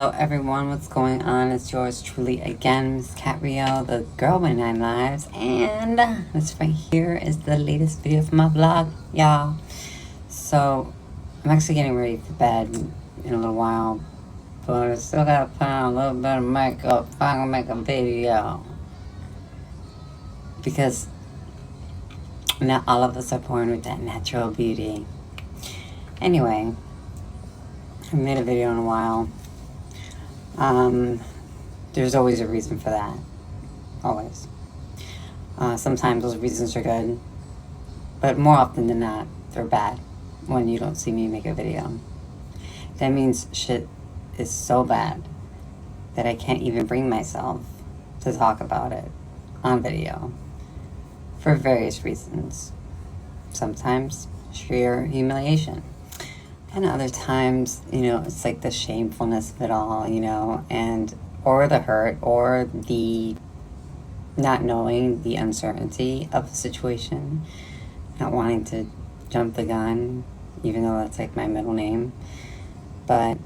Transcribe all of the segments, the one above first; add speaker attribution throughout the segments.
Speaker 1: Hello everyone, what's going on? It's yours truly again, Miss Cat Rio, the girl with 9 lives, and this right here is the latest video for my vlog, y'all. So, I'm actually getting ready for bed in a little while, but I still gotta put on a little bit of makeup if I'm gonna make a video. Because not all of us are born with that natural beauty. Anyway, I haven't made a video in a while. There's always a reason for that. Always. Sometimes those reasons are good, but more often than not, they're bad when you don't see me make a video. That means shit is so bad that I can't even bring myself to talk about it on video for various reasons. Sometimes sheer humiliation. And other times, it's like the shamefulness of it all, or the hurt, or the not knowing, the uncertainty of the situation, not wanting to jump the gun, even though that's like my middle name. But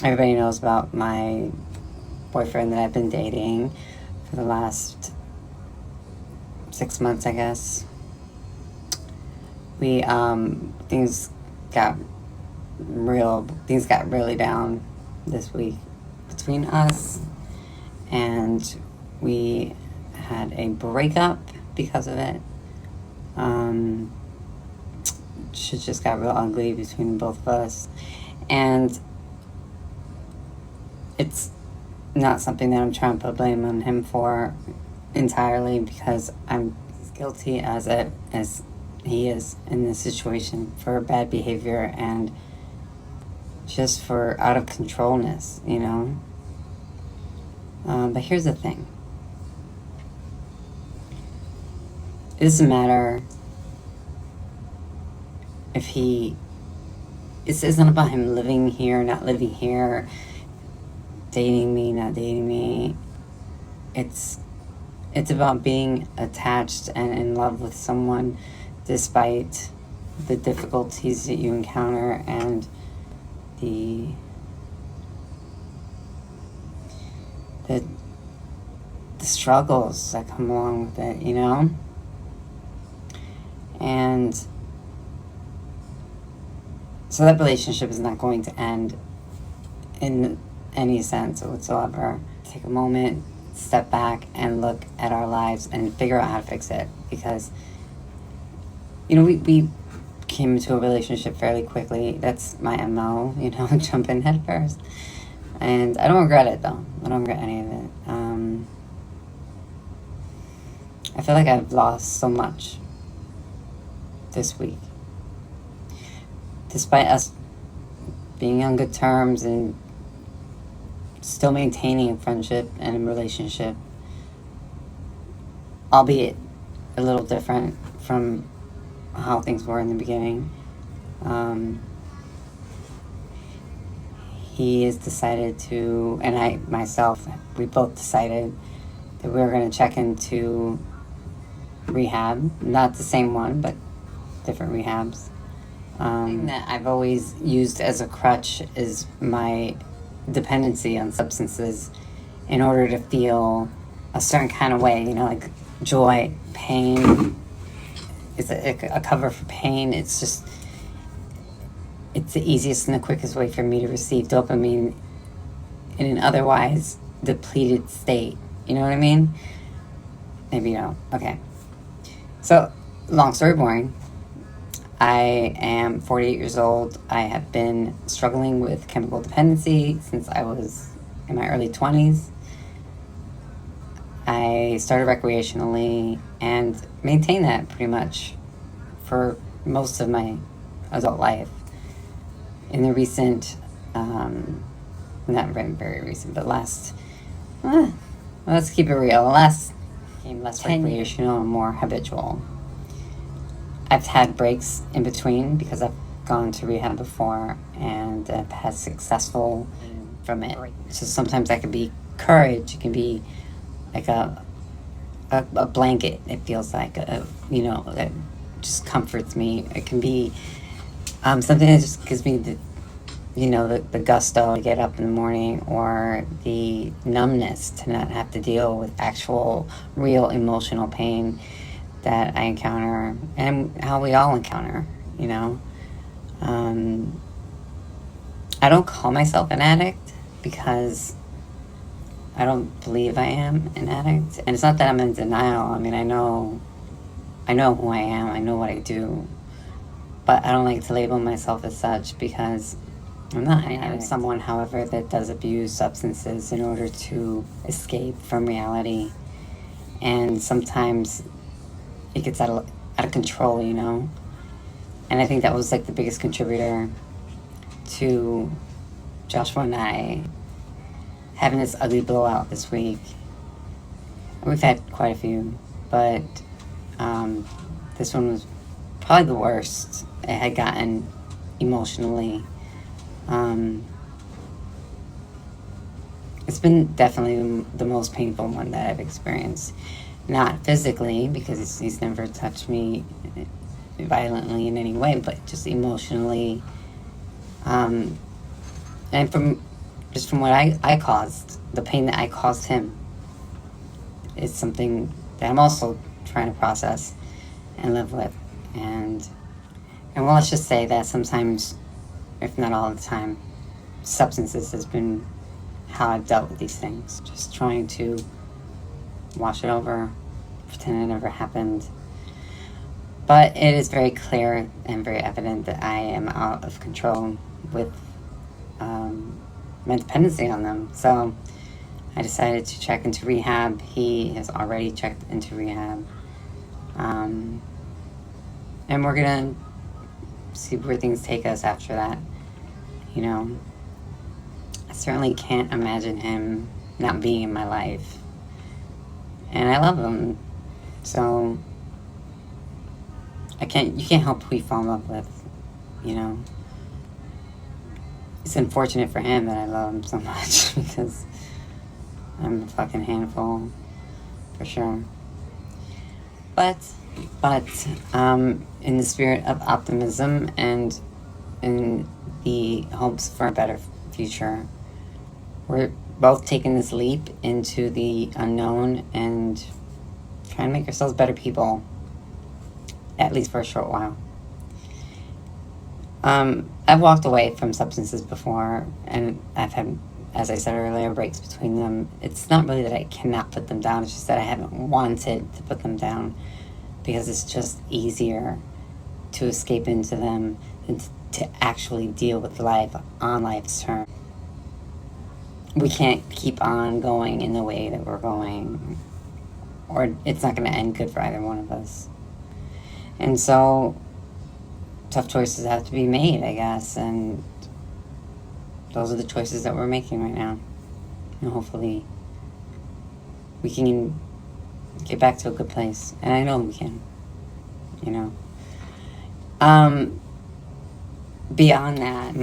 Speaker 1: everybody knows about my boyfriend that I've been dating for the last 6 months, I guess. Things got really down this week between us, and we had a breakup because of it. Shit just got real ugly between both of us, and it's not something that I'm trying to put blame on him for entirely, because I'm as guilty as he is in this situation for bad behavior and just for out of controlness, But here's the thing. It doesn't matter if this isn't about him living here, not living here, dating me, not dating me. It's about being attached and in love with someone despite the difficulties that you encounter and the struggles that come along with it, And so that relationship is not going to end in any sense whatsoever. Take a moment, step back, and look at our lives and figure out how to fix it, because we came into a relationship fairly quickly. That's my MO, jump in head first. And I don't regret it, though. I don't regret any of it. I feel like I've lost so much this week. Despite us being on good terms and still maintaining a friendship and a relationship, albeit a little different from how things were in the beginning. He has decided to, and I myself, we both decided that we were going to check into rehab. Not the same one, but different rehabs. Thing that I've always used as a crutch is my dependency on substances in order to feel a certain kind of way, like joy, pain. It's a cover for pain. It's the easiest and the quickest way for me to receive dopamine in an otherwise depleted state. You know what I mean? Maybe you don't. Okay. So, long story boring. I am 48 years old. I have been struggling with chemical dependency since I was in my early 20s. I started recreationally and maintained that pretty much for most of my adult life. In the recent, not very recent, but let's keep it real. The last became less recreational and more habitual. I've had breaks in between because I've gone to rehab before and I've had successful from it. So sometimes that can be courage. It can be like a blanket. It feels like that just comforts me. It can be something that just gives me the the gusto to get up in the morning, or the numbness to not have to deal with actual, real emotional pain that I encounter, and how we all encounter, you know. I don't call myself an addict because I don't believe I am an addict. And it's not that I'm in denial. I mean, I know who I am, I know what I do, but I don't like to label myself as such because I'm not. I am someone, however, that does abuse substances in order to escape from reality. And sometimes it gets out of control, you know? And I think that was like the biggest contributor to Joshua and I having this ugly blowout this week. We've had quite a few, but this one was probably the worst it had gotten emotionally. It's been definitely the most painful one that I've experienced. Not physically, because he's never touched me violently in any way, but just emotionally. And from what I caused, the pain that I caused him, is something that I'm also trying to process and live with. And well, let's just say that sometimes, if not all the time, substances has been how I've dealt with these things. Just trying to wash it over, pretend it never happened. But it is very clear and very evident that I am out of control with my dependency on them. So I decided to check into rehab. He has already checked into rehab. And we're going to see where things take us after that. You know, I certainly can't imagine him not being in my life. And I love him. So you can't help who you fall in love with, you know. It's unfortunate for him that I love him so much because I'm a fucking handful, for sure. But in the spirit of optimism and in the hopes for a better future, we're both taking this leap into the unknown and trying to make ourselves better people, at least for a short while. I've walked away from substances before, and I've had, as I said earlier, breaks between them. It's not really that I cannot put them down, it's just that I haven't wanted to put them down because it's just easier to escape into them than to actually deal with life on life's terms. We can't keep on going in the way that we're going, or it's not going to end good for either one of us. And so tough choices have to be made, I guess, and those are the choices that we're making right now. And hopefully we can get back to a good place. And I know we can, you know. Beyond that,